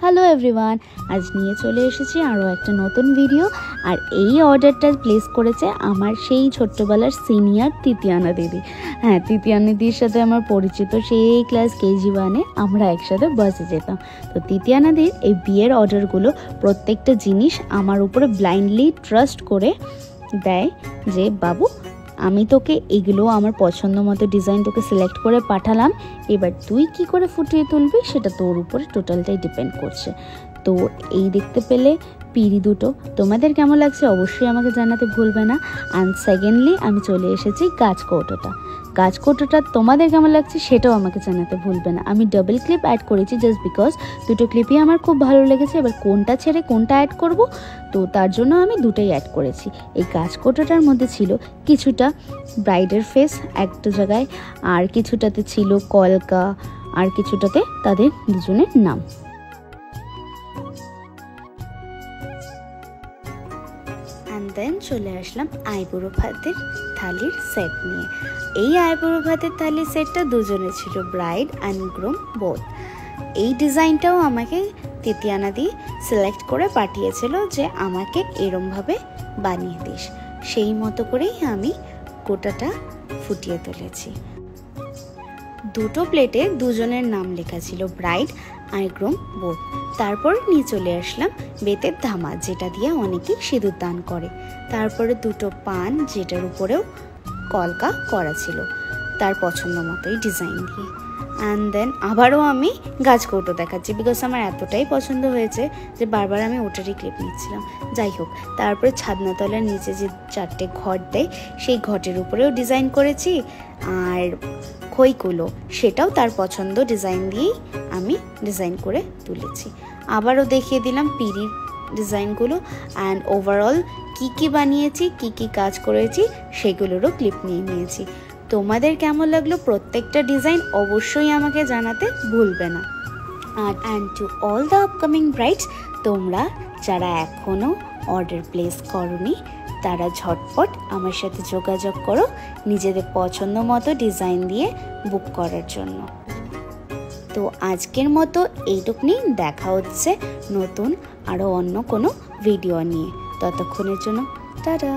Hello everyone, আজ নিয়ে চলে এসেছি আরও একটা নতুন ভিডিও। আর এই অর্ডারটা প্লেস করেছে আমার সেই ছোট্টবেলার সিনিয়র তৃতীয়ানা দিদি। হ্যাঁ, তৃতীয়ানা দিদির সাথে আমার পরিচিত, সেই ক্লাস কেজি 1-এ আমরা একসাথে বাসে যেতাম। তো তৃতীয়ানা দিদির এই বিয়ের অর্ডারগুলো প্রত্যেকটা জিনিস আমার উপরে ব্লাইন্ডলি ট্রাস্ট করে দেয় যে বাবু, আমি তোকে এগুলো আমার পছন্দ মতো ডিজাইন তোকে সিলেক্ট করে পাঠালাম, এবার তুই কি করে ফুটিয়ে তুলবি সেটা তোর উপরে টোটালটাই ডিপেন্ড করছে। তো এই দেখতে পেলে পিড়ি দুটো তোমাদের কেমন লাগছে অবশ্যই আমাকে জানাতে ভুলবে না। অ্যান্ড সেকেন্ডলি আমি চলে এসেছি গাছকৌটোটা তোমাদের কেমন লাগছে সেটাও আমাকে জানাতে ভুলবে না। আমি ডাবল ক্লিপ অ্যাড করেছি জাস্ট বিকজ দুটো ক্লিপই আমার খুব ভালো লেগেছে। এবার কোনটা ছেড়ে কোনটা অ্যাড করব, তো তার জন্য আমি দুটোই অ্যাড করেছি। এই গাছকৌটোটার মধ্যে ছিল কিছুটা ব্রাইডের ফেস একটা জায়গায়, আর কিছুটাতে ছিল কলকা, আর কিছুটাতে তাদের দুজনের নাম। অ্যান্ড দেন চলে আসলাম আইবুড়ো ভাতের থালির সেট নিয়ে। এই আইবুড়ো ভাতের থালির সেটটা দুজনে ছিল, ব্রাইড অ্যান্ড গ্রুম বোথ। এই ডিজাইনটাও আমাকে তৃতীয়ানা দি সিলেক্ট করে পাঠিয়েছিল যে আমাকে এরমভাবে বানিয়ে দিস, সেই মতো করেই আমি গোটাটা ফুটিয়ে তুলেছি। দুটো প্লেটে দুজনের নাম লেখা ছিল, ব্রাইড আর গ্রুম বোথ। তারপর নিয়ে চলে আসলাম বেতের ধামা, যেটা দিয়ে অনেকেই সিঁদুর দান করে। তারপরে দুটো পান, যেটার উপরেও কলকা করা ছিল তার পছন্দ মতোই ডিজাইন দিয়ে। অ্যান্ড দেন আবারও আমি গাছকৌটো দেখাচ্ছি বিকজ আমার এতটাই পছন্দ হয়েছে যে বারবার আমি ওটারই ক্লিপ নিচ্ছিলাম। যাই হোক, তারপরে ছাদনাতলার নিচে যে 4টে ঘট দেয় সেই ঘটের উপরেও ডিজাইন করেছি, আর খইকুলো সেটাও তার পছন্দ ডিজাইন দিয়েই আমি ডিজাইন করে তুলেছি। আবারও দেখিয়ে দিলাম পিড়ির ডিজাইনগুলো অ্যান্ড ওভারঅল কী বানিয়েছি, কী কাজ করেছি সেগুলোরও ক্লিপ নিয়ে নিয়েছি। তোমাদের কেমন লাগলো প্রত্যেকটা ডিজাইন অবশ্যই আমাকে জানাতে ভুলবে না। And to all the upcoming brides, তোমরা যারা এখনও অর্ডার প্লেস করোনি তারা ঝটপট আমার সাথে যোগাযোগ করো নিজেদের পছন্দ মতো ডিজাইন দিয়ে বুক করার জন্য। তো আজকের মতো এইটুকুনি, দেখা হচ্ছে নতুন আরও অন্য কোনো ভিডিও নিয়ে। ততক্ষণের জন্য টাটা।